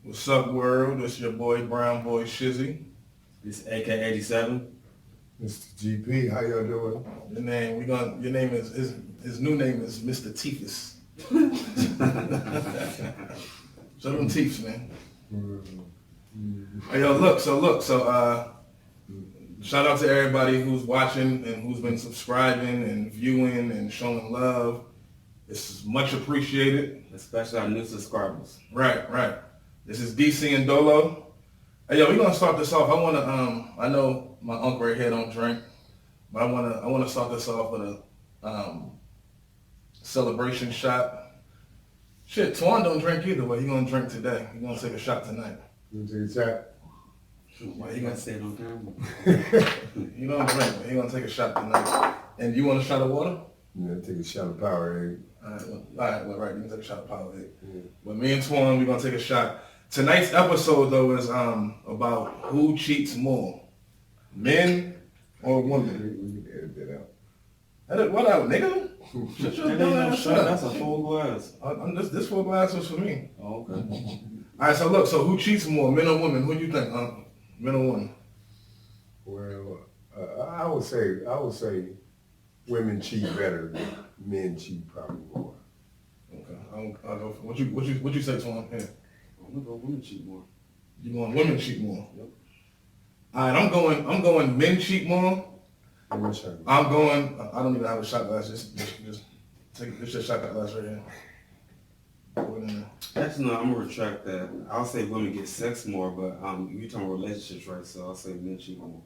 What's up, world? It's your boy, Brown Boy Shizzy. It's AK-87. Mr. GP, how y'all doing? Your name is his new name is Mr. Teefus. Show them teeths, man. Hey, yo, look, shout out to everybody who's watching and who's been subscribing and viewing and showing love. It's much appreciated. Especially our new subscribers. Right. This is DCNDolo. Hey, yo, we're gonna start this off. I know my uncle right here don't drink, but I wanna start this off with a celebration shot. Shit, Twan don't drink either, but he gonna drink today. He gonna take a shot tonight. You take a shot? Why you gotta say it on camera? He don't drink, but he gonna take a shot tonight. And you want a shot of water? Yeah, take a shot of Powerade. Alright, right, you can take a shot of Powerade. Yeah. But me and Twan, we're gonna take a shot. Tonight's episode though is about who cheats more, men or women. We can edit that out. Edit what out, nigga? Shut your dumb ass up. That's a full glass. This full glass was for me. Oh, okay. Alright, so look, so who cheats more, men or women? Who do you think, men or women? Well, I would say women cheat better than men cheat probably more. Okay, I'll go for what you say, Twan? Yeah. I'm gonna go women cheat more. You going women cheat more? Yep. Alright, I'm going men cheat more. What's your I'm going. I don't even have a shot glass. Just take this shot glass right here. Put it in there. Actually, no, I'm gonna retract that. I'll say women get sex more, but you're talking relationships, right? So I'll say men cheat more.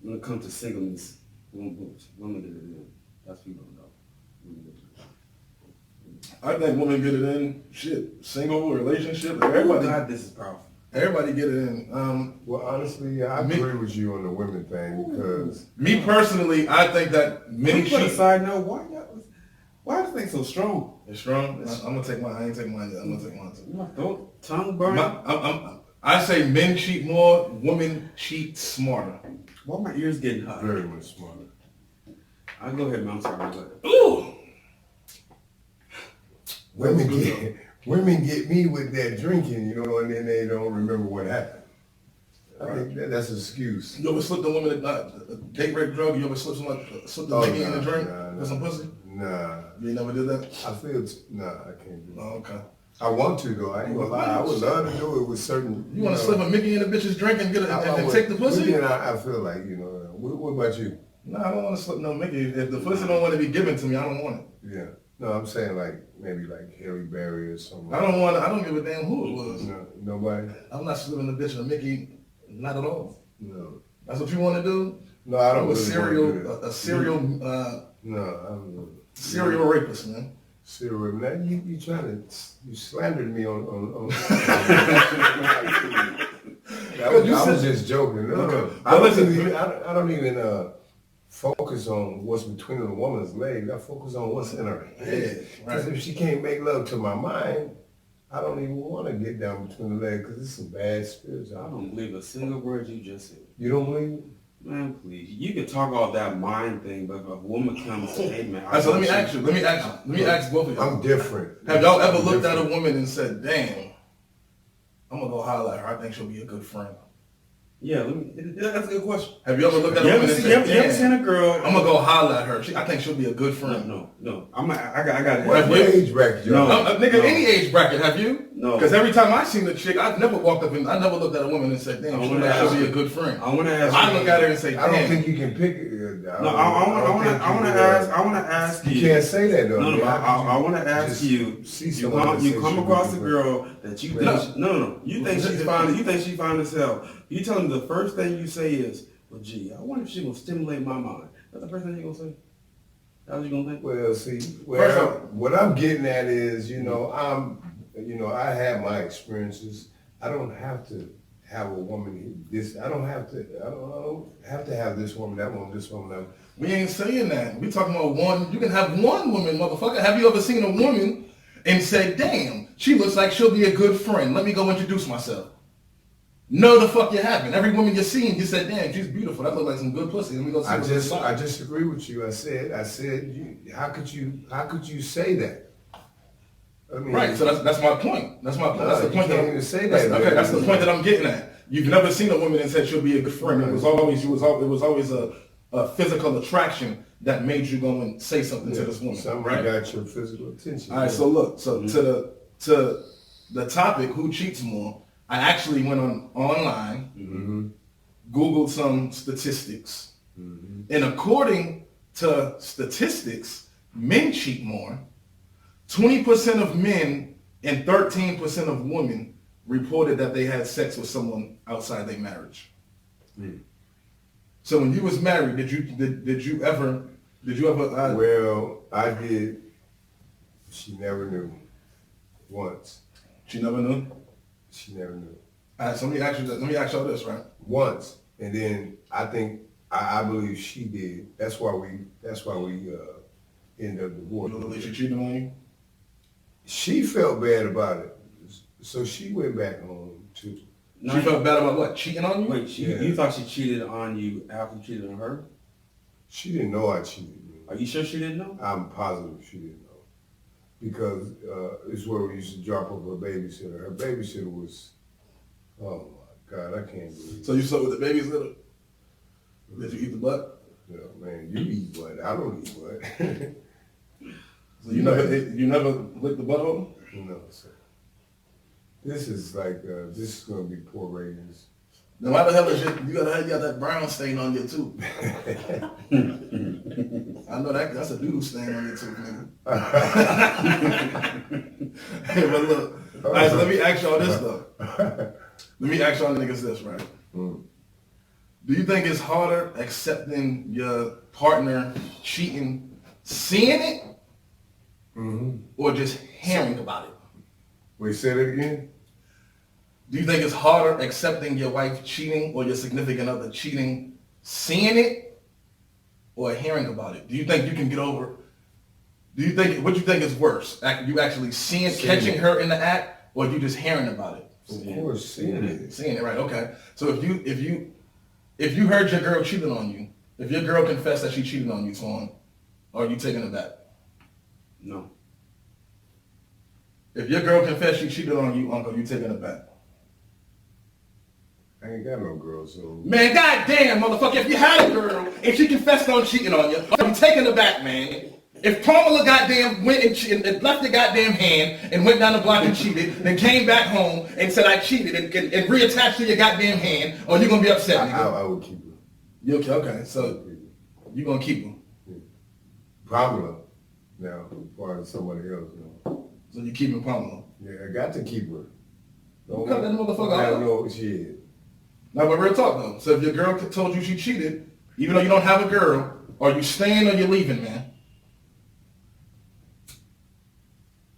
When it comes to singleness, women get it in. That's what you don't know. Women get it in. I think women get it in. Shit, single relationship. Oh God, this is powerful. Everybody get it in. Well, honestly, I agree with you on the women thing because Me personally, I think that men Put cheat. aside now, why this thing so strong? It's strong. I'm gonna take mine. I ain't taking mine yet. I'm gonna take mine too. My throat, tongue burn. I say men cheat more. Women cheat smarter. Why my ears getting hot? very much smarter. I'll go ahead, man. I'm sorry. Go ahead. Ooh. Women get me with that drinking, you know, and then they don't remember what happened. I think that's an excuse. You ever slipped a woman a date rape drug? You ever slipped the nigga in the drink with some pussy? Nah. You never did that? I feel, I can't do that. Oh, okay. I want to though, I ain't gonna lie. I would love to do it with certain. You want to slip a Mickey in a bitch's drink and and take the pussy? I feel like, you know, what about you? No, I don't want to slip no Mickey. If the pussy don't want to be given to me, I don't want it. Yeah. No, I'm saying like maybe like Harry Berry or something. I don't give a damn who it was. No, nobody? I'm not slipping a bitch a Mickey, not at all. No. That's what you want to do? No, I don't I'm a really serial No, I don't know. serial rapist, man. Serial. Now you slandered me on I was just joking. No. I don't even focus on what's between a woman's legs. I focus on what's in her head. Because if she can't make love to my mind, I don't even want to get down between the legs because it's some bad spirits. I don't believe a single word you just said. You don't believe it? Man, please. You can talk all that mind thing, but if a woman comes and says, hey, man. So let me ask both of y'all. I'm different. Have y'all ever looked at a woman and said, damn, I'm going to go holler at her. I think she'll be a good friend. Yeah, that's a good question. Have you ever looked at a woman and said, you ever seen a girl? I'm going to go holler at her. I think she'll be a good friend. No. I got it. What age bracket y'all? Nigga, any age bracket, have you? No. Because every time I seen a chick, I've never walked up and I never looked at a woman and said, damn, she'll be a good friend. I want to ask I look at her and say, damn. I don't think you can pick it. No, I want to ask you. You can't say that though. No, I want to ask you. You come across a girl that you think you think she's fine. You think she's fine as hell. You tell them the first thing you say is, "Well, gee, I wonder if she's gonna stimulate my mind." That's the first thing you're gonna say. That's what you gonna think? Well, see, what I'm getting at is, I have my experiences. I don't have to have a woman. I don't have to have this woman, that woman, this woman, that woman. We ain't saying that. We talking about one. You can have one woman, motherfucker. Have you ever seen a woman and said, damn, she looks like she'll be a good friend. Let me go introduce myself. No, the fuck you haven't. Every woman you're seeing, you said, damn, she's beautiful. That looks like some good pussy. Let me go see I just agree with you. I said, how could you say that? I mean, right. So that's my point. That's my point. That's the point. You can't even say that. Okay, that's the point that I'm getting at. You've never seen a woman and said she'll be a good friend. It was always a physical attraction that made you go and say something to this woman. Somebody got your physical attention. All right. So look. So to the topic, who cheats more? I actually went online, Googled some statistics, and according to statistics, men cheat more. 20% of men and 13% of women reported that they had sex with someone outside their marriage. So when you was married, did you ever? Well, I did. She never knew. Once. She never knew. She never knew. All right. So let me ask y'all this, right? Once, and then I believe she did. That's why we ended up divorced. You believe she cheated on you? She felt bad about it, so she went back home too. She felt bad about what? Cheating on you? Wait, you thought she cheated on you after you cheated on her? She didn't know I cheated. Are you sure she didn't know? I'm positive she didn't know, because it's where we used to drop off her babysitter. Her babysitter was, oh my God, I can't believe it. So you slept with the babysitter? Did you eat the butt? Yeah, man, you eat butt. I don't eat butt. So you never licked the butthole? No, sir. This is gonna be poor ratings. Then why the hell is you got that brown stain on your tooth? I know that's a doodle stain on your tooth, nigga. Hey, but look, all right, so let me ask y'all this though. Let me ask y'all niggas this, right? Do you think it's harder accepting your partner cheating, seeing it, or just hearing about it? Wait, say that again? Do you think it's harder accepting your wife cheating or your significant other cheating, seeing it, or hearing about it? Do you think you can get over? What do you think is worse? You actually catching her in the act, or you just hearing about it? Of course, seeing it. Seeing it, right? Okay. So if you heard your girl cheating on you, if your girl confessed that she cheated on you, Twan, are you taking it back? No. If your girl confessed she cheated on you, Uncle, you taking it back? I ain't got no girl, so. Man, goddamn, motherfucker, if you had a girl and she confessed on cheating on you, I'm taking it back, man. If Pamela goddamn went and left the goddamn hand and went down the block and cheated, then came back home and said I cheated and reattached to your goddamn hand, or you gonna be upset, nigga? I would keep her. You okay, so you gonna keep her. Yeah. Pamela, now, as far as somebody else, no. So you keeping Pamela? Yeah, I got to keep her. Don't cut that motherfucker out. I don't know shit. Now, but real talk though. So if your girl told you she cheated, even though you don't have a girl, are you staying or you leaving, man?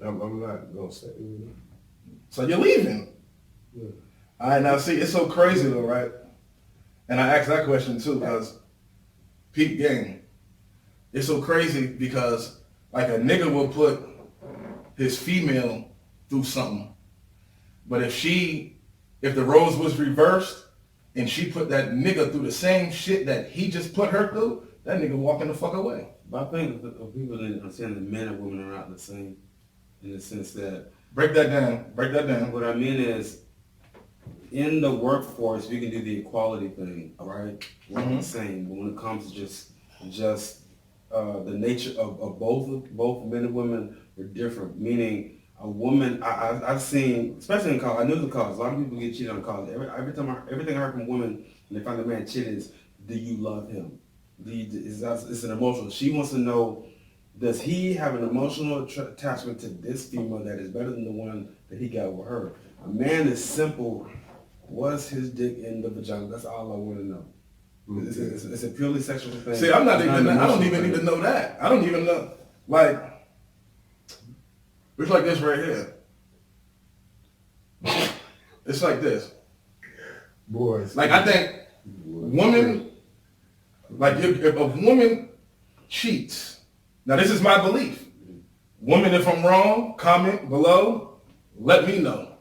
I'm not gonna say. So you're leaving. Yeah. All right, now see, it's so crazy though, right? And I asked that question too, because peep game. It's so crazy because like a nigga will put his female through something, but if the roles was reversed and she put that nigga through the same shit that he just put her through, that nigga walking the fuck away. But I think people didn't understand that men and women are not the same, in the sense that. Break that down. What I mean is, in the workforce, we can do the equality thing, all right? We're not the same, but when it comes to just the nature of both men and women, we're different. Meaning, a woman, I've seen, especially in college, I knew the college, a lot of people get cheated on college. Everything I heard from women when they find a man cheating is, do you love him? It's an emotional. She wants to know, does he have an emotional attachment to this female that is better than the one that he got with her? A man is simple. Was his dick in the vagina? That's all I want to know. It's a purely sexual thing. See, I don't even need to know that. I don't even know. Like, it's like this right here. It's like this. Boys. Like, I think women, like if a woman cheats, now this is my belief. Women, if I'm wrong, comment below, let me know.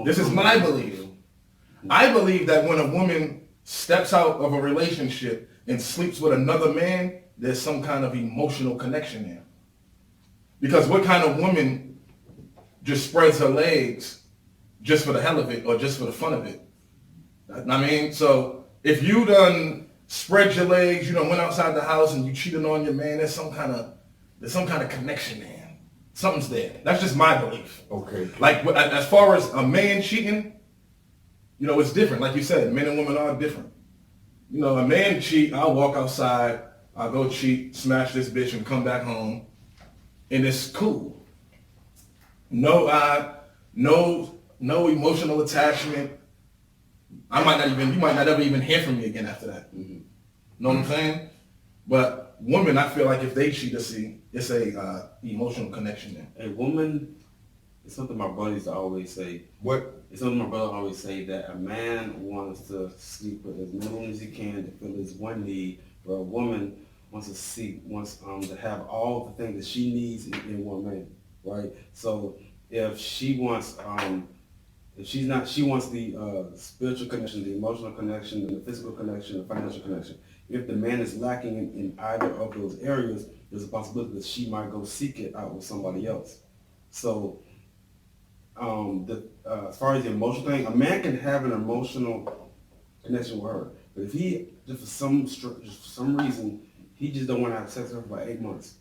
This is my belief. I believe that when a woman steps out of a relationship and sleeps with another man, there's some kind of emotional connection there. Because what kind of woman just spreads her legs just for the hell of it or just for the fun of it. I mean, so if you done spread your legs, you done went outside the house and you cheated on your man, there's some kind of connection there. Something's there. That's just my belief. Okay. Like as far as a man cheating, you know, it's different. Like you said, men and women are different. You know, a man cheat, I'll walk outside, I'll go cheat, smash this bitch and come back home, and it's cool. No emotional attachment. You might not ever even hear from me again after that. Mm-hmm. Know what I'm saying? But women, I feel like if they cheat, it's a emotional connection there. A woman, it's something my buddies always say. What? It's something my brother always say, that a man wants to sleep with as many women as he can to fill his one need, where a woman wants to have all the things that she needs in one man, right? So if she wants she wants the spiritual connection, the emotional connection, the physical connection, the financial connection. If the man is lacking in either of those areas, there's a possibility that she might go seek it out with somebody else. So, as far as the emotional thing, a man can have an emotional connection with her, but if he just for some reason he just don't want to have sex with her for 8 months,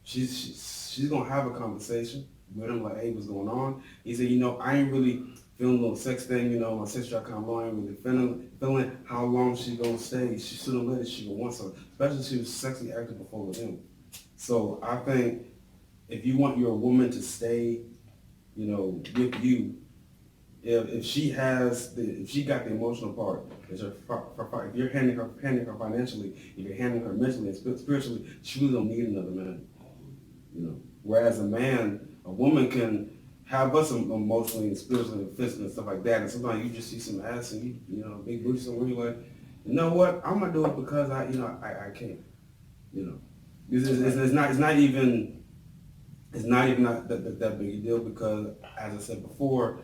she's gonna have a conversation with him like, hey, what's going on? He said, I ain't really feeling a little sex thing, my sex drive kind of low, I ain't really feeling how long she gonna stay. She sooner or later she gonna want something, especially if she was sexually active before with him. So I think if you want your woman to stay, with you, if she got the emotional part, if you're handling her financially, if you're handling her mentally and spiritually, she really don't need another man. Whereas a woman can have us emotionally and spiritually and physically and stuff like that. And sometimes you just see some ass and big booty somewhere, you're like, you know what? I'm gonna do it because I can. It's not even that big a deal, because as I said before,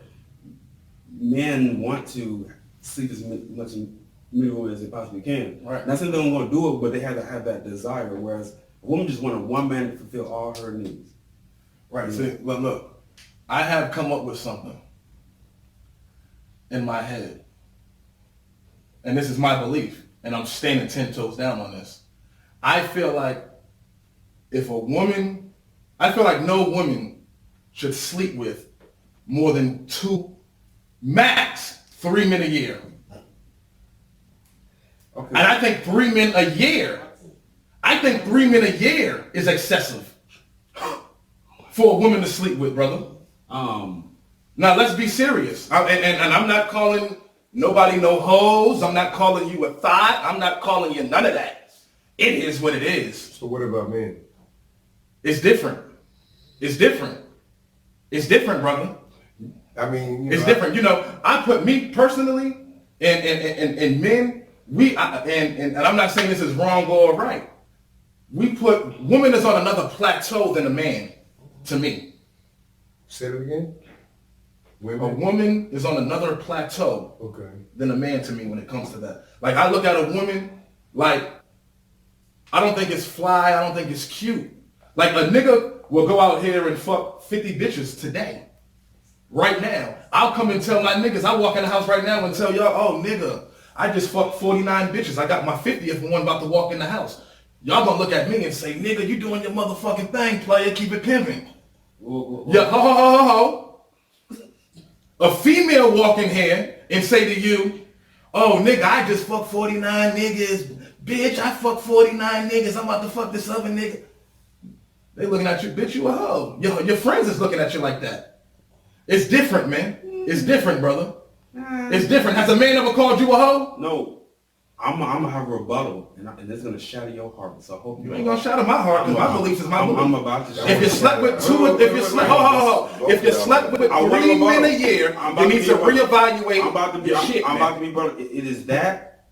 men want to sleep as much many women as they possibly can. Right. Not saying they don't want to do it, but they have to have that desire. Whereas a woman just wanted one man to fulfill all her needs. Right. See, look, I have come up with something in my head, and this is my belief, and I'm standing 10 toes down on this. I feel like no woman should sleep with more than 2, max 3 men a year. Okay. And I think 3 men a year is excessive for a woman to sleep with, brother. Now let's be serious. And I'm not calling nobody no hoes. I'm not calling you a thought. I'm not calling you none of that. It is what it is. So what about men? It's different. It's different, brother. I mean, it's different. I put me personally and men. And I'm not saying this is wrong or right. We put woman is on another plateau than a man. To me. Say it again. A woman is on another plateau than a man to me when it comes to that. Like, I look at a woman, like, I don't think it's fly, I don't think it's cute. Like, a nigga will go out here and fuck 50 bitches today. Right now. I'll come and tell my niggas, I walk in the house right now and tell y'all, oh, nigga, I just fucked 49 bitches. I got my 50th one about to walk in the house. Y'all gonna look at me and say, nigga, you doing your motherfucking thing, player, keep it pimping. Yeah, ho. A female walk in here and say to you, oh, nigga, I just fucked 49 niggas. Bitch, I fucked 49 niggas. I'm about to fuck this other nigga. They looking at you, bitch, you a hoe. Your friends is looking at you like that. It's different, man. It's different, brother. It's different. Has a man ever called you a hoe? No. I'm gonna have a rebuttal, and it's gonna shatter your heart. So I hope you ain't gonna shatter my heart, because my belief is my belief. I'm about to. If you slept with if you slept with 3 men a year, you need to reevaluate. I'm about to be brother. It is that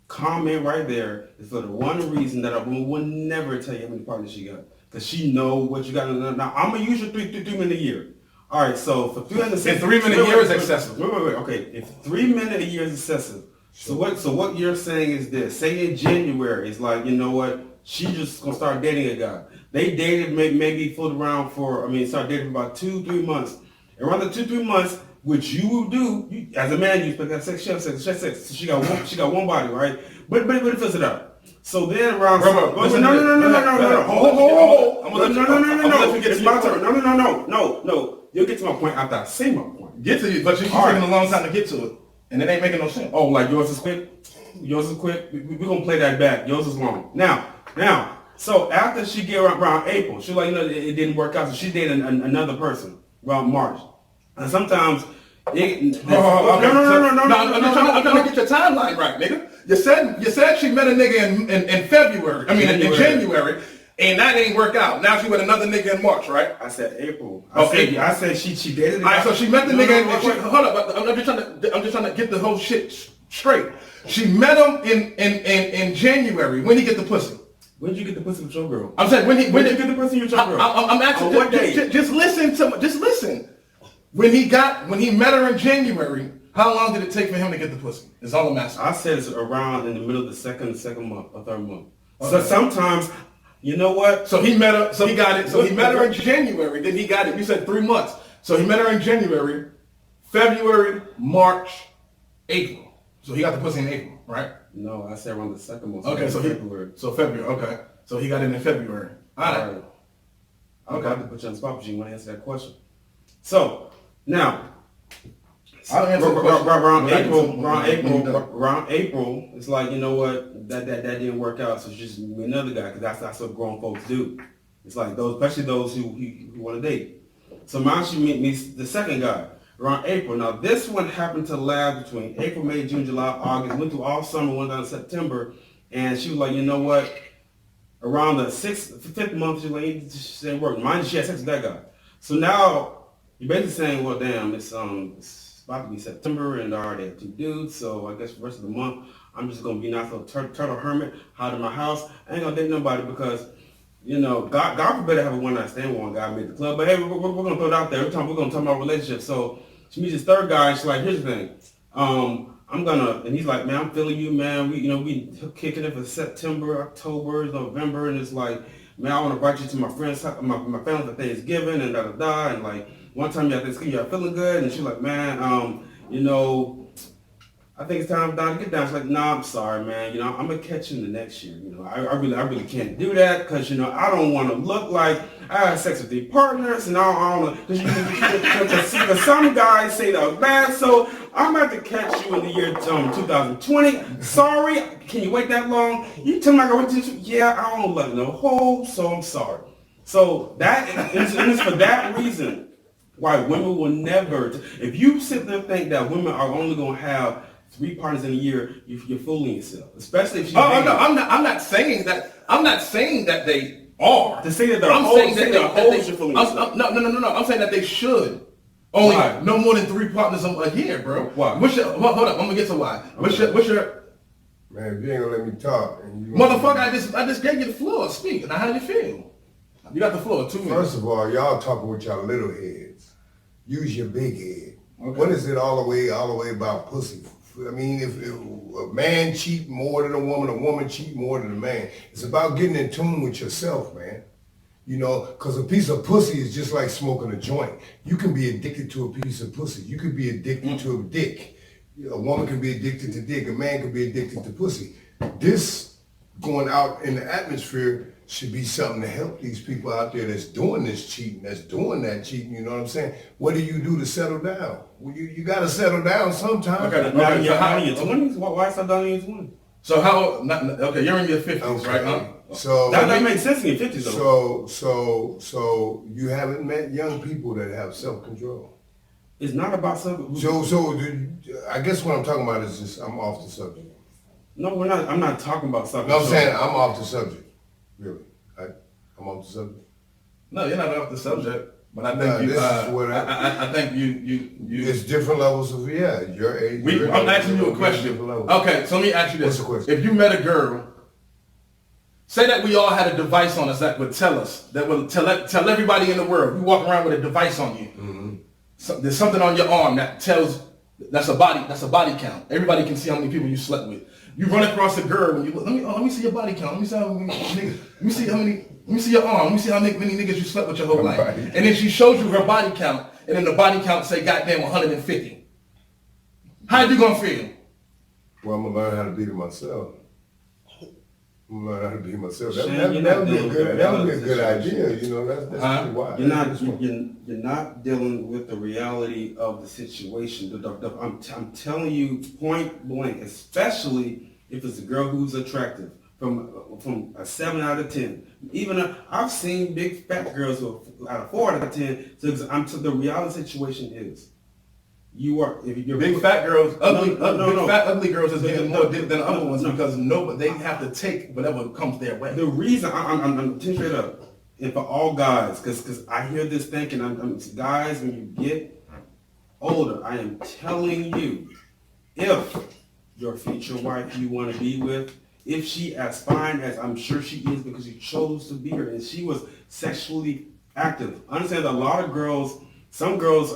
comment right there is for the one reason that a woman would never tell you how many partners she got, because she know what you got. Now I'm gonna use your 3 men a year. All right, so for 360, 3 men a year is excessive. Wait. Okay, if 3 men a year is excessive. So what you're saying is this. Say in January, it's like, you know what, she just gonna start dating a guy. They dated, maybe fooled around started dating for about 2-3 months. Around the 2-3 months, which you will do, as a man, you expect that sex, she has sex. So she got one body, right? But it fills it out. So then around... No. Hold. It's my turn. No. You'll get to my point after I say my point. Get to you, but you keep taking a long time to get to it. And it ain't making no sense. Oh, like yours is quick? Yours is quick? We're going to play that back. Yours is long. Now, so after she get around April, she like, it didn't work out. So she dated another person around March. And sometimes... I'm trying to get your timeline right, nigga. You said she met a nigga in February. I mean, in January. And that ain't work out. Now she with another nigga in March, right? I said April. April. I said she dated. All right, so she met the nigga. Hold up, I'm just trying to get the whole shit straight. She met him in January. When he get the pussy? When did you get the pussy with your girl? I'm saying when did you get the pussy with your girl? I'm asking. What day? Just listen. When he met her in January, how long did it take for him to get the pussy? Is all I'm asking. I said it's around in the middle of the second month or third month. Okay. So sometimes. You know what? So he met her. So he got it. So he met her in January. Then he got it. You said 3 months. So he met her in January, February, March, April. So he got the pussy in April, right? No, I said around the second month. Okay, so February. February. Okay, so he got it in February. All right. I'm about to put you on the spot, but you want to answer that question. So now. I'll answer around April, it's like, you know what, that didn't work out, so it's just another guy, because that's what grown folks do. It's like those, especially those who want to date. So mine, she meets the second guy around April. Now this one happened to last between April, May, June, July, August, went through all summer, went down to September, and she was like, you know what, around the 5th month, she was like, it didn't work. Mind you, she had sex with that guy. So now you're basically saying, well, damn, it's about to be September and I already have 2 dudes, so I guess for the rest of the month I'm just gonna be a nice little turtle hermit, hide in my house. I ain't gonna date nobody because, God forbid I have a one-night stand with one guy made the club, but hey, we're gonna throw it out there. Every time we're gonna talk about relationships. So she meets this third guy, and she's like, here's the thing. And he's like, man, I'm feeling you, man. We kicking it for September, October, November, and it's like, man, I wanna invite you to my friends, my family for Thanksgiving and and like, one time you had this, you're feeling good, and she's like, man, I think it's time to get down. She's like, nah, I'm sorry, man. I'm gonna catch you in the next year. I really can't do that because I don't want to look like I had sex with 3 partners, and I don't know because some guys say that was bad. So I'm about to catch you in the year 2020. Sorry, can you wait that long? You tell me I gotta wait till yeah, I don't love no hoe, so I'm sorry. So and it's for that reason why women will never. If you sit there and think that women are only gonna have 3 partners in a year, you're fooling yourself. Especially if she's no, I'm not saying that. I'm not saying that they are. To say that they're I'm hoes, saying that you're fooling yourself. No. I'm saying that they should. Only no more than 3 partners a year, bro. Why? Hold up, I'm gonna get to why. Okay. What's your Man, if you ain't gonna let me talk, and you motherfucker? I just gave you the floor. Speak. Now, how do you feel? You got the floor. 2 minutes. First of all, y'all talking with y'all little heads. Use your big head. Okay. What is it all the way about pussy? I mean, if a man cheat more than a woman cheat more than a man. It's about getting in tune with yourself, man. Because a piece of pussy is just like smoking a joint. You can be addicted to a piece of pussy. You could be addicted to a dick. A woman can be addicted to dick. A man can be addicted to pussy. This going out in the atmosphere should be something to help these people out there that's doing this cheating, that's doing that cheating, you know what I'm saying? What do you do to settle down? Well, you got to settle down sometime. Okay, now in your 20s? Why is that down in your 20s? So okay, you're in your 50s, right? Huh? So that makes sense in your 50s, though. So you haven't met young people that have self-control. It's not about self. So I guess what I'm talking about is just I'm off the subject. No, we're not. I'm not talking about self. No, I'm saying I'm off the subject. Really, I'm off the subject. No, you're not off the subject. But I think I think you. It's different levels of your age. I'm asking you a question. Okay, so let me ask you this: What's the question? If you met a girl, say that we all had a device on us that would tell tell everybody in the world. You walk around with a device on you. Mm-hmm. So there's something on your arm that tells that's a body count. Everybody can see how many people you slept with. You run across a girl and you let me see your body count. Let me see how many Let me see your arm. Let me see how many niggas you slept with your whole life. And then she shows you her body count, and then the body count say, goddamn, 150. How you gonna feel? Well, I'm gonna learn how to beat it myself. I'm gonna learn how to beat myself. That Shane, would be a good idea. You know, that's pretty wise. You're not dealing with the reality of the situation. I'm telling you point blank, especially if it's a girl who's attractive. From a 7 out of 10. Even I've seen big fat girls who are out of 4 out of 10. So the reality situation is, if you're big fat girls, ugly girls is getting more dick than the other ones because they have to take whatever comes their way. The reason I'm straight up, and for all guys, because I hear this thinking, guys, when you get older, I am telling you, if your future wife you want to be with, if she as fine as I'm sure she is because you chose to be her and she was sexually active. Understand that a lot of girls, some girls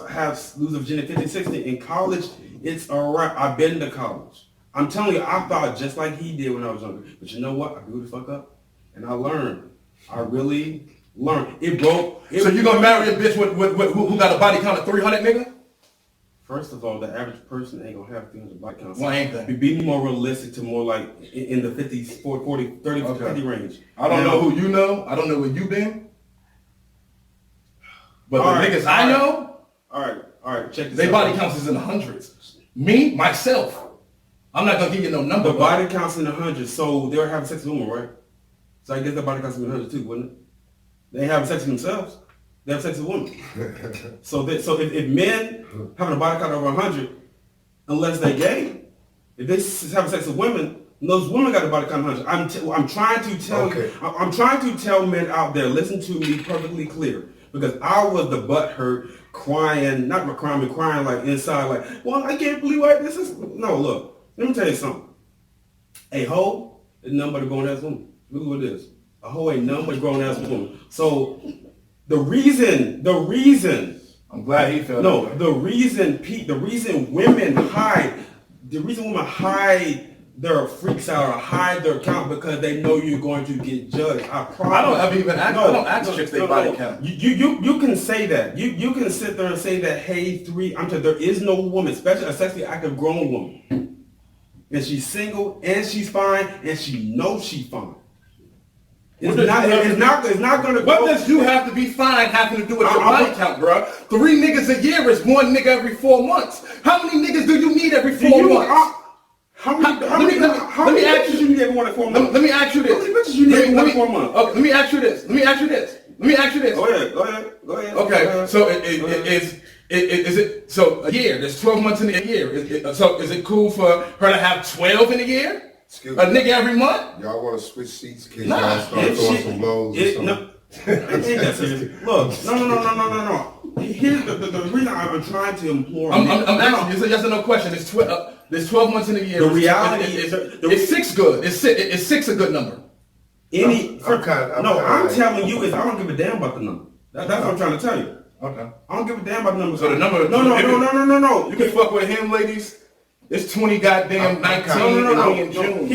lose a virginity 50, 60. In college, it's alright. I've been to college. I'm telling you, I thought just like he did when I was younger. But you know what? I grew the fuck up and I learned. I really learned. It broke. So you gonna marry a bitch who got a body count of 300, nigga? First of all, the average person ain't gonna have 300 body counts. Why ain't that? Be more realistic to more like in the 50s, 40, 30, okay. 50 range. I don't know who you know. I don't know where you been. But the niggas I know, all right, check this their out. body counts is in the hundreds. Me, myself, I'm not gonna give you no number. The body counts in the hundreds, so they're having sex with women, right? So I guess the body counts in the hundreds too, wouldn't it? They ain't having sex with themselves. They have sex with women. So if men having a body count over 100, unless they're gay, if they having sex with women, those women got a body count of 100. I'm trying to tell you, I'm trying to tell men out there, listen to me perfectly clear, because I was the butthurt crying, not crying, crying like inside, like, well, I can't believe why this is. No, look, let me tell you something. A hoe is nothing but a grown ass woman. Look what it is. A hoe ain't nothing but a grown ass woman. So the reason I'm glad he felt the reason women hide their freaks out or hide their count because they know you're going to get judged. I don't ever even ask. I don't ask chicks their body count. You can say that. You can sit there and say that. Hey, I'm telling you, there is no woman, especially a sexually active grown woman, and she's single and she's fine and she knows she's fine. It's not gonna. What does you have to be fine having to do with your body count, bro? 3 niggas a year is 1 nigga every 4 months. How many niggas do you need every 4 months? How many bitches you need every 1 to 4 months? Let me ask you this. How many bitches you need every 1 to 4 months? Okay, let me ask you this. Go ahead. Okay, so is it so a year? There's 12 months in a year. So is it cool for her to have 12 in a year? Excuse a nigga every month? Y'all want to switch seats? Y'all start throwing some blows or something? Look, no. Here's the reason I'm trying to implore. I'm asking you. It's a yes or no question. There's 12 months in a year. The reality is 6 good. Is 6 a good number? I'm telling you is I don't give a damn about the number. That's what I'm trying to tell you. Okay. I don't give a damn about the number. So the number. No. You can fuck with him, ladies. It's 20 goddamn 19 in June.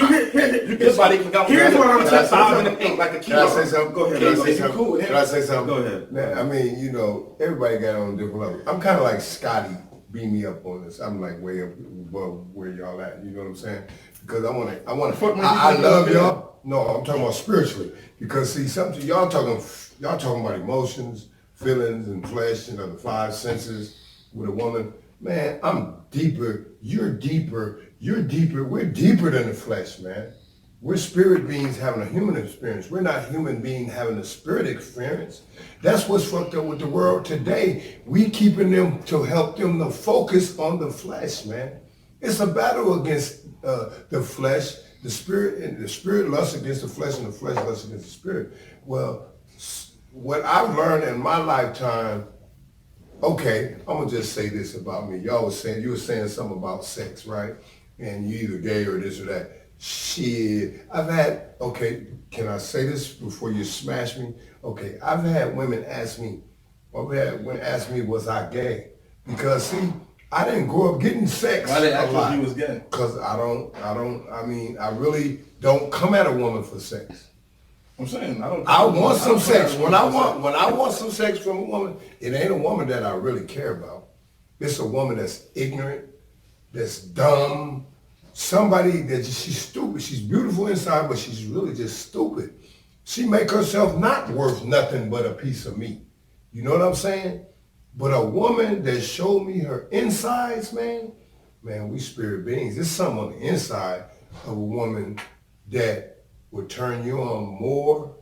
This body can go. Here's what I'm telling you. 2008 like a Can I say kilo. something? Go ahead. Can I say something? Go ahead. Man, I mean, you know, everybody got on a different level. I'm kind of like Scotty. Beat me up on this. I'm like way up above where y'all at. You know what I'm saying? Because I want to. I love y'all. No, I'm talking about spiritually. Because see, something y'all talking about emotions, feelings, and flesh, and the 5 senses with a woman. Man, I'm deeper. You're deeper. We're deeper than the flesh, man. We're spirit beings having a human experience. We're not human beings having a spirit experience. That's what's fucked up with the world today. We keeping them to help them to focus on the flesh, man. It's a battle against the flesh, the spirit, and the spirit lusts against the flesh, and the flesh lusts against the spirit. Well, what I've learned in my lifetime. Okay, I'm gonna just say this about me. You were saying something about sex, right? And you either gay or this or that. Shit, okay, can I say this before you smash me? Okay, I've had women ask me, was I gay? Because see, I didn't grow up getting sex. Why they ask you was gay? Because I really don't come at a woman for sex. I'm saying I want some sex. When I want some sex from a woman, it ain't a woman that I really care about. It's a woman that's ignorant, that's dumb, somebody that she's stupid. She's beautiful inside, but she's really just stupid. She make herself not worth nothing but a piece of meat. You know what I'm saying? But a woman that showed me her insides, man, we spirit beings. There's something on the inside of a woman that would turn you on more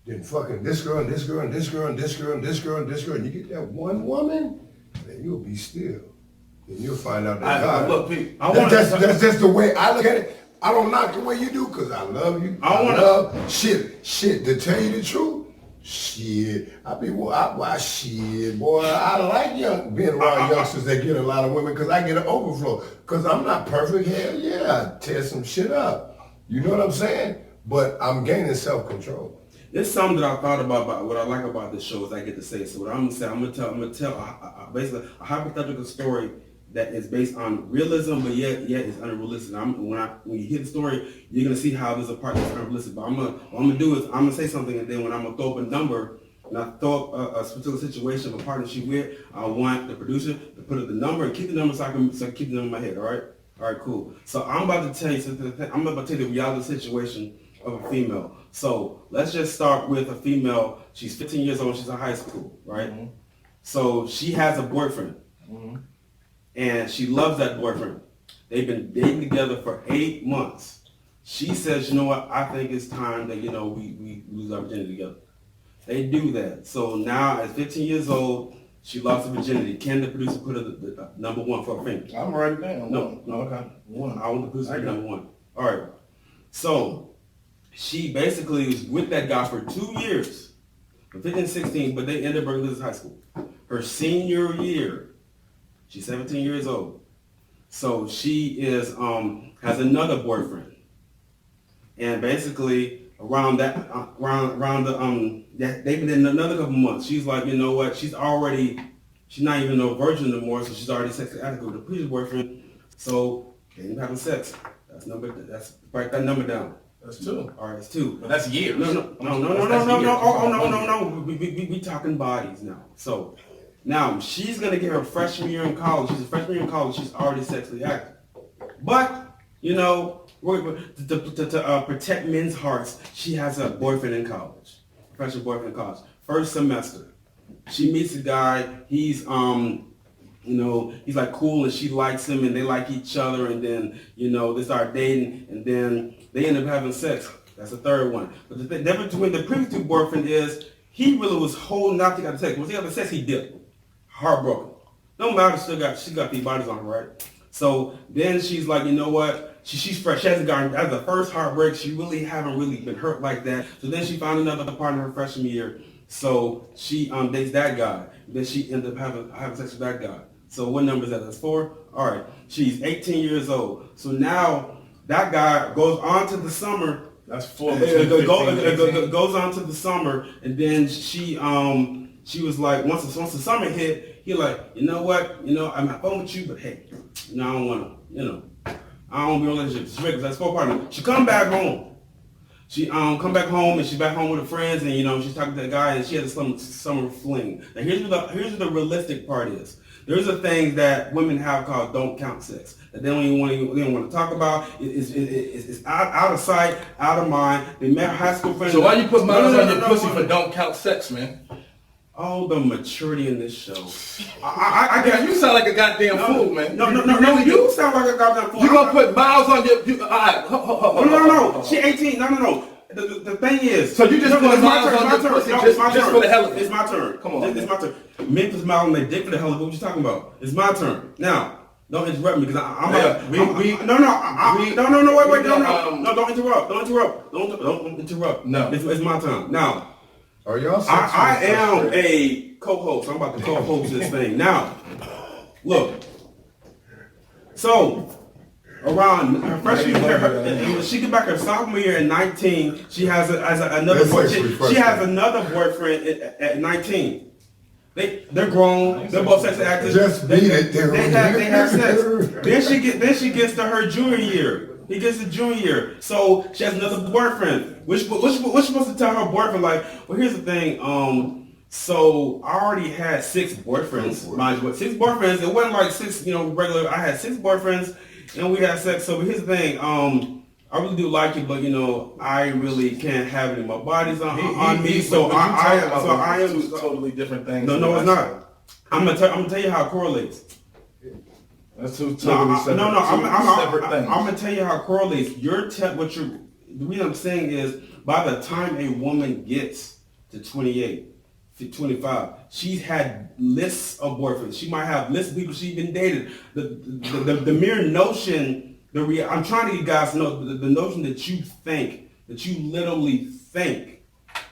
than fucking this girl and this girl and this girl and this girl and this girl and this girl. And you get that one woman, then you'll be still. And you'll find out that God. Look, Pete, That's just the way I look at it. I don't knock the way you do because I love you. I love shit. To tell you the truth, shit. Boy, I like being around youngsters that get a lot of women because I get an overflow. Because I'm not perfect. Hell yeah, I tear some shit up. You know what I'm saying? But I'm gaining self-control. It's something that I thought about what I like about this show is I get to say. So what I'm gonna tell basically a hypothetical story that is based on realism, but yet is unrealistic. When you hear the story, you're gonna see how there's a part that's unrealistic. But what I'm gonna do is I'm gonna say something, and then when I'm gonna throw up a number, and I throw up a particular situation of a partner she with, I want the producer to put up the number and keep the number so I can keep the number in my head. All right, cool. So I'm about to tell you something. I'm about to tell you the reality situation of a female. So let's just start with a female. She's 15 years old. She's in high school, right? Mm-hmm. So she has a boyfriend, and she loves that boyfriend. They've been dating together for 8 months. She says, you know what? I think it's time that we lose our virginity together. They do that. So now at 15 years old, she lost her virginity. Can the producer put the number one for her finger? I'm writing it down. No, okay. One. I want the producer to put number one. All right. So she basically was with that guy for 2 years, from 15 to 16, but they ended up breaking up high school. Her senior year, she's 17 years old. So she is has another boyfriend, and basically around they've been in another couple months. She's like, you know what? She's not even no virgin anymore, so she's already sexually active with her previous boyfriend. So they ended up having sex. Write that number down. That's 2. All right, it's 2. But that's years. No. We talking bodies now. So now she's gonna get her freshman year in college. She's a freshman year in college. She's already sexually active. But to protect men's hearts, she has a boyfriend in college, freshman boyfriend in college. First semester, she meets a guy. He's he's like cool, and she likes him, and they like each other, and then they start dating, and then they end up having sex. That's the third one. But the difference between the previous 2 boyfriend is he really was holding out to get the sex. Once he got the sex, he dipped, heartbroken. No matter, she got these bodies on her, right? So then she's like, you know what? She's fresh. She hasn't gotten, as the first heartbreak, she really haven't really been hurt like that. So then she found another partner her freshman year. So she dates that guy. Then she ended up having sex with that guy. So what number is that? That's 4? All right. She's 18 years old. So now that guy goes on to the summer. That's 4. Goes on to the summer, and then she was like, once the summer hit, he like, you know what? I'm not phone with you, but hey, I don't want to, I don't be in a relationship. It's regular. That's 4 partner. She come back home. She come back home, and she's back home with her friends, and she's talking to that guy, and she has a summer fling. Now here's what the realistic part is. There's a thing that women have called don't count sex that they don't want to talk about. It's out of sight, out of mind. They met high school friends. So why you put miles on your pussy for don't count sex, man? Oh, the maturity in this show. I guess you sound like a goddamn fool, man. No, you sound like a goddamn fool. You gonna put miles on your? All right, no. She 18. No. The thing is, so you just put miles on your pussy just for the hell of it. It's my turn. Come on, it's my turn. Men put miles on their dick for the hell of it. What you talking about? It's my turn now. Don't interrupt me because I'm wait. No, don't interrupt. No, it's my time now. Are y'all? I am a co-host. I'm about to co-host this thing now. Look, so around her freshman year, she get back her sophomore year at 19. She has another boyfriend. She has another boyfriend at 19. They're grown. They're both sexually active. Just beat it. They have sex. Then she gets to her junior year. He gets a junior. So she has another boyfriend. What's supposed to tell her boyfriend? Like, well, here's the thing. So I already had 6 boyfriends, mind you. 6 boyfriends. It wasn't like 6, regular. I had 6 boyfriends, and we had sex. So here's the thing. I really do like you, but I really can't have any more bodies on me. So I am totally different things. No, it's not. I'm gonna tell you how it correlates. That's two totally separate, separate things. I'm gonna tell you how it correlates. The reason I'm saying is by the time a woman gets to 28, 25, she's had lists of boyfriends. She might have lists of people she's been dated. The mere notion, I'm trying to get you guys to know the notion that you literally think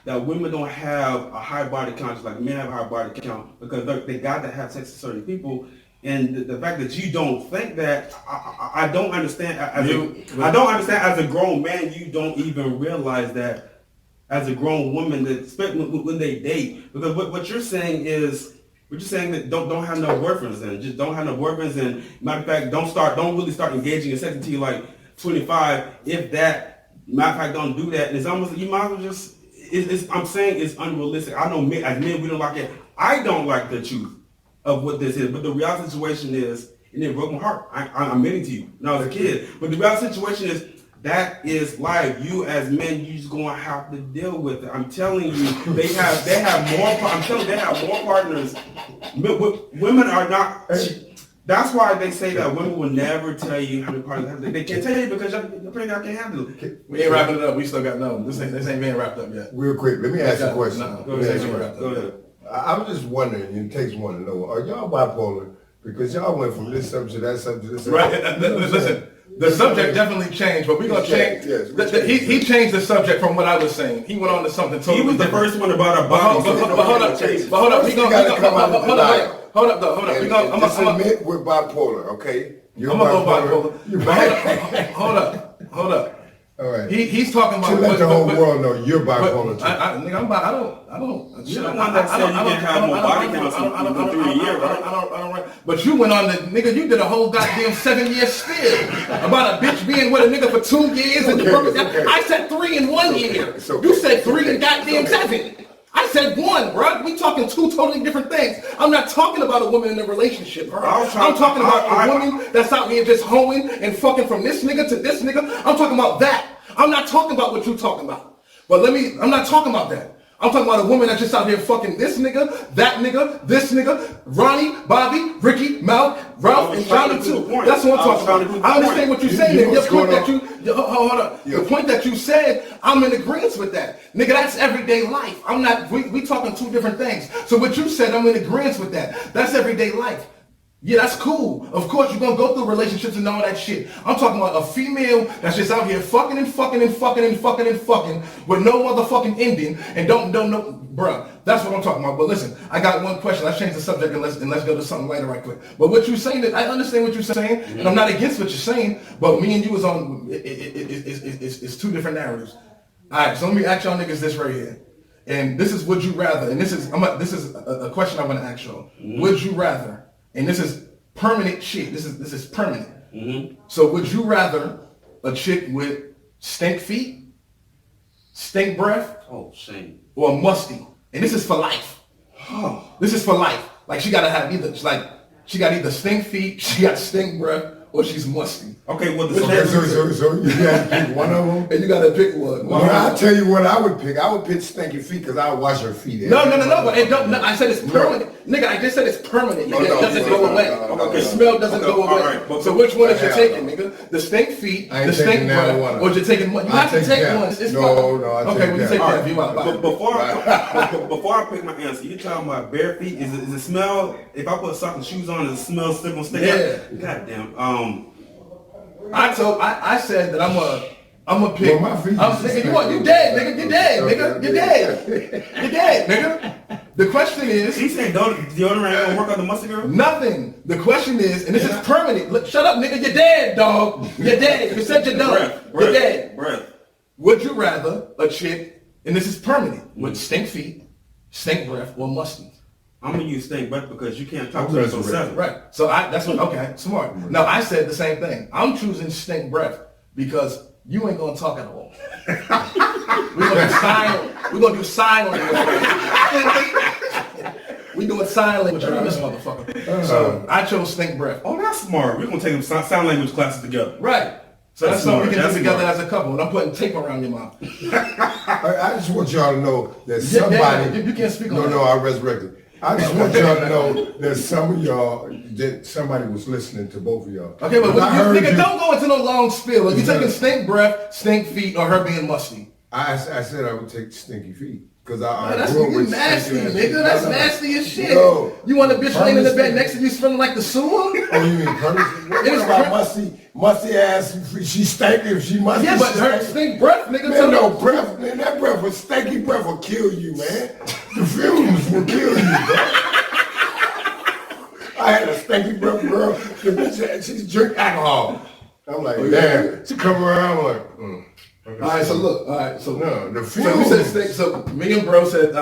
that women don't have a high body count, just like men have a high body count, because they got to have sex with certain people. And the fact that you don't think that, I don't understand. I don't understand as a grown man, you don't even realize that as a grown woman, that when they date. Because what you're saying is, that don't have no boyfriends then. Just don't have no boyfriends, and matter of fact, don't really start engaging in sex until you're like 25. If that, matter of fact, don't do that. And it's almost, you might as well just, I'm saying it's unrealistic. I know as men, we don't like it. I don't like the truth of what this is, but the real situation is, and it broke my heart. I'm admitting to you when I was a kid, but the real situation is that is life. You as men, you just gonna have to deal with it. I'm telling you, they have more. I'm telling you, they have more partners. Women are not. That's why they say that women will never tell you how many partners they can't tell you because you're pretty y'all can't handle it. We ain't wrapping it up. We still got this ain't being wrapped up yet. Real quick, let me ask you a question. Go ahead. I'm just wondering, and it takes one to know, are y'all bipolar? Because y'all went from this subject to that subject to this subject. Right. Listen, the subject definitely changed, but we're going to change. Yes, he changed the subject from what I was saying. He went on to something totally different. He was the first one about our bodies. But hold up. Hold up. Just admit we're bipolar, okay? I'm going to go bipolar. Hold up. All right. He's talking about. To let the whole world know you're bipolar too. I don't. You're the one that said you can have more body counts through a year, right? I don't. But you went on the nigga. You did a whole goddamn 7-year spiel about a bitch being with a nigga for 2 years and I said 3 in 1 year. You said 3 in goddamn 7. I said 1, bro. We talking 2 totally different things. I'm not talking about a woman in a relationship, bro. I'm talking about a woman that's out here just hoeing and fucking from this nigga to this nigga. I'm talking about that. I'm not talking about what you're talking about. But I'm not talking about that. I'm talking about a woman that's just out here fucking this nigga, that nigga, this nigga, Ronnie, Bobby, Ricky, Mal, Ralph, and Johnny too. That's what I'm talking about. I understand what you're saying. Your point that hold up. The point that you said, I'm in agreement with that. Nigga, that's everyday life. I'm not, we talking 2 different things. So what you said, I'm in agreement with that. That's everyday life. Yeah, that's cool. Of course, you're going to go through relationships and all that shit. I'm talking about a female that's just out here fucking with no motherfucking ending and don't know, bruh. That's what I'm talking about. But listen, I got one question. Let's change the subject and let's go to something lighter right quick. But what you're saying, I understand what you're saying, and I'm not against what you're saying, but me and you is on, it's 2 different narratives. All right, so let me ask y'all niggas this right here. And this is would you rather, and this is a question I'm going to ask y'all. Would you rather, and this is permanent shit. This is permanent. So would you rather a chick with stink feet, stink breath, shame, or musty? And this is for life. This is for life. Like she got either stink feet, she got stink breath, or she's musty. Okay, well, so you got to pick one of them? And you got to pick one. Well, I'll tell you what I would pick. I would pick stinky feet because I'll wash her feet. No, but it don't. No, I said it's permanent. Nigga, I just said it's permanent. It doesn't go away. The smell doesn't go away. Right, so which one is you taking, nigga? The stink feet, the stink breath, or you taking one? You have to take one. No, okay, well, you take that. Before I pick my answer, you talking about bare feet? Is it smell? If I put socks and shoes on, does the smell still gonna stay? Yeah. Goddamn. I said that I'm gonna pick. Well, my feet. You dead, nigga. You're dead, nigga. You're dead, nigga. The question is. He said deodorant gonna work on the musty girl? Nothing. The question is, and this is permanent. Look, shut up, nigga. You're dead, dog. You're dead. You said you're done. You're dead. Breath. Would you rather a chick, and this is permanent, with stink feet, stink breath, or musty? I'm gonna use stink breath because you can't talk to us on 7. Right. So that's what. Okay, smart. Now I said the same thing. I'm choosing stink breath because you ain't gonna talk at all. We're gonna do sign language. We doing sign language around this motherfucker. So I chose stink breath. Oh, that's smart. We're gonna take some sign language classes together. Right. So that's something we can do together as a couple. And I'm putting tape around your mouth. I just want y'all to know that somebody. You can't speak on that. No, I resurrected. I just want y'all to know that some of y'all, that somebody was listening to both of y'all. Okay, but nigga, don't go into no long spiel. If you taking stink breath, stink feet, or her being musty. I said I would take stinky feet. Cause that's grew up with nasty, nigga. That's nasty as shit. No, you want a bitch laying in the bed next to you smelling like the sewer? Oh, you mean permanent? What about musty ass? She stank if she musty. Yeah, but her stink breath, nigga. Man, no breath, man. That breath was stinky breath will kill you, man. The fumes will kill you, bro. I had a stinky breath girl. The bitch, she drink alcohol. I'm like, damn. She come around like, All right, so look. All right, so no, the so you said stink. So me and bro said.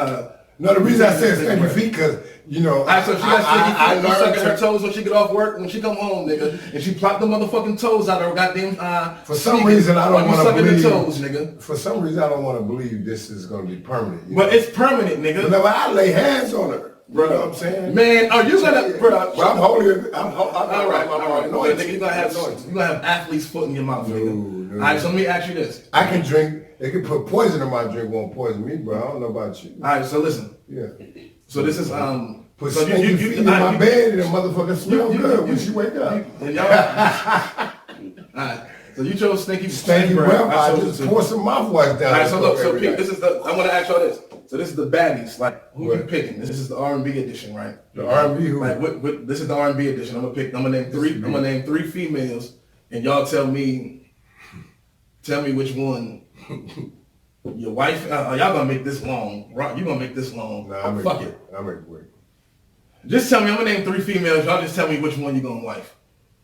No, the reason I said stinky feet because you know. All right, so she got stinky feet. You sucking her toes when she get off work. When she come home, nigga, and she plop the motherfucking toes out of her goddamn. For some reason, I don't want to believe. The toes, nigga. For some reason, I don't want to believe this is going to be permanent. But it's permanent, nigga. Whenever I lay hands on her. Bro, you know what I'm saying? Man, are you gonna, bro? Well, I'm holding. All right. Nigga, you gonna have athlete's foot in your mouth, nigga. No. All right, so let me ask you this. I can drink. They can put poison in my drink. Won't poison me, bro. I don't know about you. All right, so listen. Yeah. So this is Put so stinky feet in my bed and the motherfucker smell good when she wake up. All right. So you chose stinky breath. I just pour some mouthwash down. All right, so look, so Pete, this is the. I'm gonna ask y'all this. So this is the baddies. Like who you picking? This is the R&B edition, right? The R&B who? Like this is the R&B edition. I'm gonna name three females, and y'all tell me which one. Your wife. Y'all gonna make this long? You gonna make this long? Nah, fuck it. I'll make it quick. Just tell me. I'm gonna name three females. Y'all just tell me which one you gonna wife.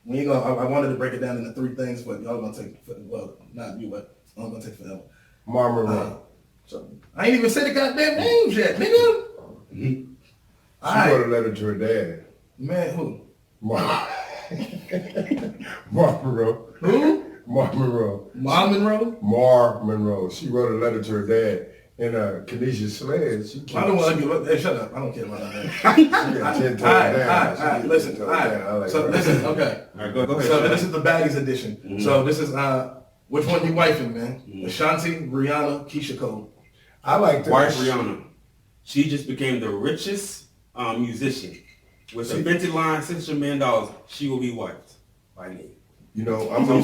We ain't gonna. I wanted to break it down into three things, but y'all gonna take. Well, not you, but I'm gonna take forever. Marmara. So I ain't even said the goddamn names yet, nigga. She wrote a letter to her dad. Man, who? Monroe. Who? Mar Monroe. Mom Monroe? Mar Monroe. She wrote a letter to her dad. And Kenesha Sledge. I don't want to give. Hey, shut up. I don't care about that. All right. Listen. All right. So listen. Okay. All right, go ahead. So this is the baddies edition. Mm-hmm. So this is which one you wifing, man? Mm-hmm. Ashanti, Rihanna, Keisha Cole. I like that. Wife Rihanna. She just became the richest musician. With a 50 line, $600 million, she will be wiped by me. You know, I'm gonna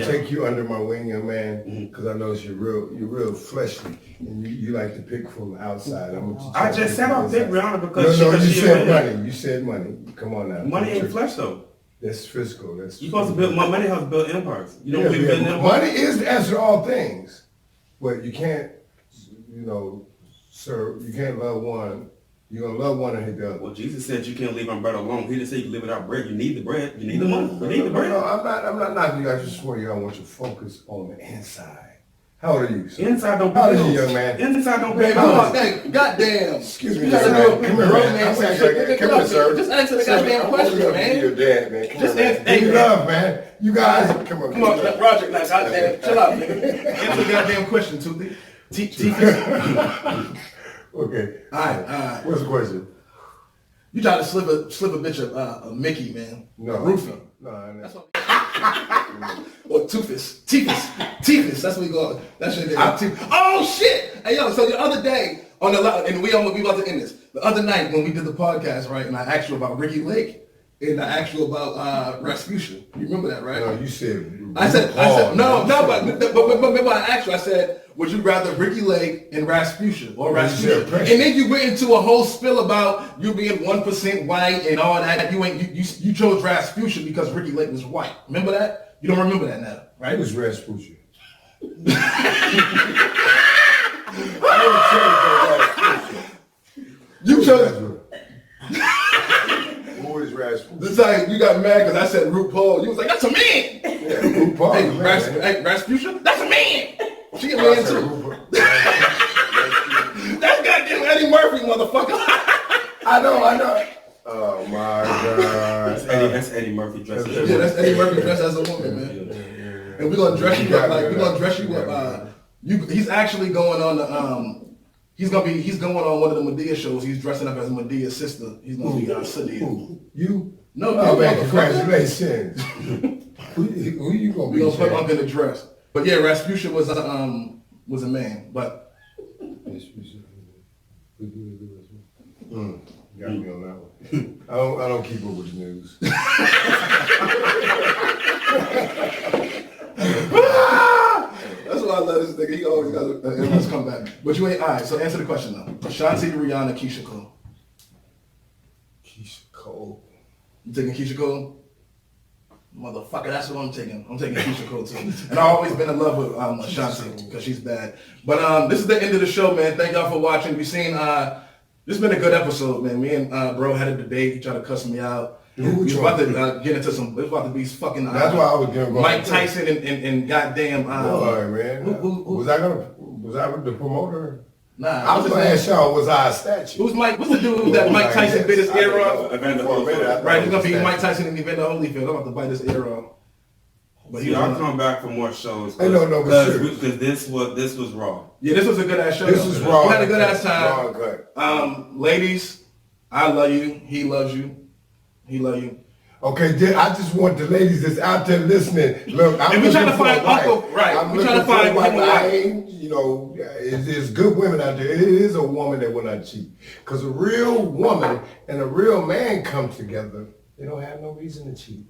take you under my wing, young man, because I know you're real fleshly, and you like to pick from outside. I just said I'll pick Rihanna because you said money. You said money. Come on now. Money ain't flesh though. That's physical. That's you supposed to build. Money helps build empires. You don't believe in empires. Money is the answer to all things, but you can't, sir. You can't love one. You're going to love one and hate the other. Well, Jesus said you can't leave on bread alone. He didn't say you live without bread. You need the bread. You need the money. You need the bread. No, I'm not knocking you. I just swear you, I want you to focus on the inside. How old are you, sir? Inside don't pay bills. How old are you, young man? Inside don't pay bills. Goddamn. Excuse me, young man. Come here, sir. Just answer the goddamn question, man. Your dad, man. Just answer. Hey, love, man. You guys, come on, Roger. Now, goddamn, chill out, nigga. Answer the goddamn question, Toothy. Okay. All right. What's the question? You try to slip a bitch a Mickey, man. No. Roofie. No, that's what. Or Toofus. Teefus. That's what we go. That shit. Oh shit! Hey yo, so the other day on and we about to end this. The other night when we did the podcast, right, and I asked you about Ricky Lake and I asked you about Rasputia. You remember that, right? No, you said. I said no, but remember I asked you. I said, would you rather Ricky Lake and Rasputia or Rasputia? And then you went into a whole spill about you being 1% white and all that. You chose Rasputia because Ricky Lake was white. Remember that? You don't remember that now, right? It was Rasputia. You chose. Who is Rasputia? This time you got mad because I said RuPaul. You was like, that's a man. Yeah, RuPaul. Hey, Rasputia, that's a man. She get man too. That's goddamn Eddie Murphy, motherfucker. I know. Oh my God. That's Eddie Murphy dressed as a woman. Yeah, that's Eddie Murphy dressed as a woman, man. And we're gonna dress you up like we're gonna dress you up. He's actually going on the he's going on one of the Medea shows. He's dressing up as Medea's sister. He's gonna be Cydia. You? No, Oh, man, congratulations. who you gonna We be? gonna put Unc in the dress. But yeah, Rasputia was a man. But Got me on that one. I don't keep up with the news. that's why I love this nigga. He always got everyone's come back. But you ain't alright. So answer the question though. Ashanti, Rihanna, Keisha Cole. Keisha Cole. You taking Keisha Cole? Motherfucker, that's what I'm taking. I'm taking Keisha Cole too. And I've always been in love with Ashanti because she's bad. But this is the end of the show, man. Thank y'all for watching. We've seen this has been a good episode, man. Me and bro had a debate. He tried to cuss me out. We was about to get into some. It was about to be fucking. That's why I was gonna go. Mike Tyson and goddamn. Boy, man. Was I the promoter? Nah, I was gonna ask y'all, was I a statue? Who's Mike? What's the dude that Mike Tyson bit his ear off? Evander Holyfield. Right, he's gonna be Mike Tyson and Evander Holyfield. I'm about to bite his ear off. But I'll come back for more shows. Because this was raw. Yeah, this was a good ass show. This was raw. We had a good ass time. Ladies, I love you. He loves you. He love you. Okay, I just want the ladies that's out there listening. Look, I'm and we trying to looking find for a wife. Uncle. Right, I'm we looking trying to for a find wife. him a I wife. ain't, there's good women out there. It is a woman that will not cheat. Because a real woman and a real man come together, they don't have no reason to cheat.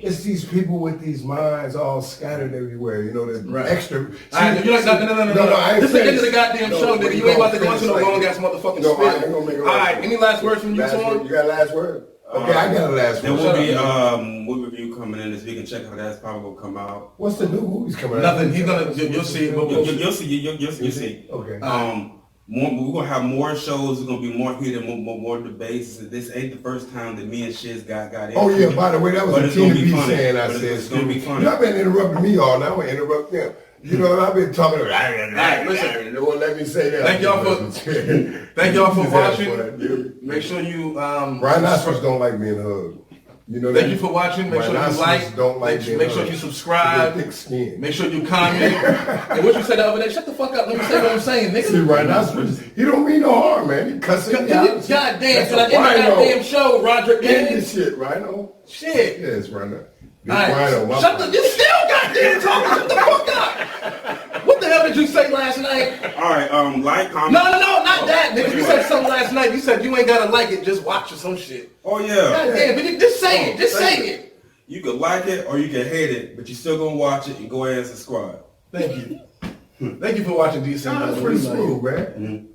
It's these people with these minds all scattered everywhere, the extra. No. This is the end of the goddamn show, nigga. You ain't about to go into no long ass motherfucking No, I ain't spiel. gonna make a Alright, any last words from you, Tom? You got a last word? Okay, I got a last There word. will be movie review coming in this week, and check out that's probably gonna come out. What's the new movies coming out? Nothing. He's gonna. You'll see. You'll see. Okay. We're gonna have more shows. There's gonna be more heated, more debates. This ain't the first time that me and Shiz got in. Oh yeah, by the way, that was a Tina B saying I said. It's gonna be funny. Y'all been interrupting me all now. I'm gonna interrupt them. I've been talking. Listen. They won't let me say that. Thank y'all for watching. Make sure you Rhinoceros don't like being hugged. Thank you for watching. Make sure you like. Make sure you subscribe. Thick skin. Make sure you comment. And what you said the other day, shut the fuck up. Let me say what I'm saying, nigga. See, Rhinoceros, he don't mean no harm, man. He cussing me out. God damn, can I end the goddamn show, Roderick? End this shit, Rhino. Shit. Yeah, it's Rhino. Right. Shut the. You still goddamn talking. Shut the fuck up. What the hell did you say last night? All right, like, comment. No, not that, nigga. You said something last night. You said you ain't gotta like it, just watch or some shit. Oh yeah. God damn, but just say it. Just say it. You can like it or you can hate it, but you still gonna watch it and go ahead and subscribe. Thank you. Thank you for watching DCNDolo. That's pretty smooth, man. Mm-hmm.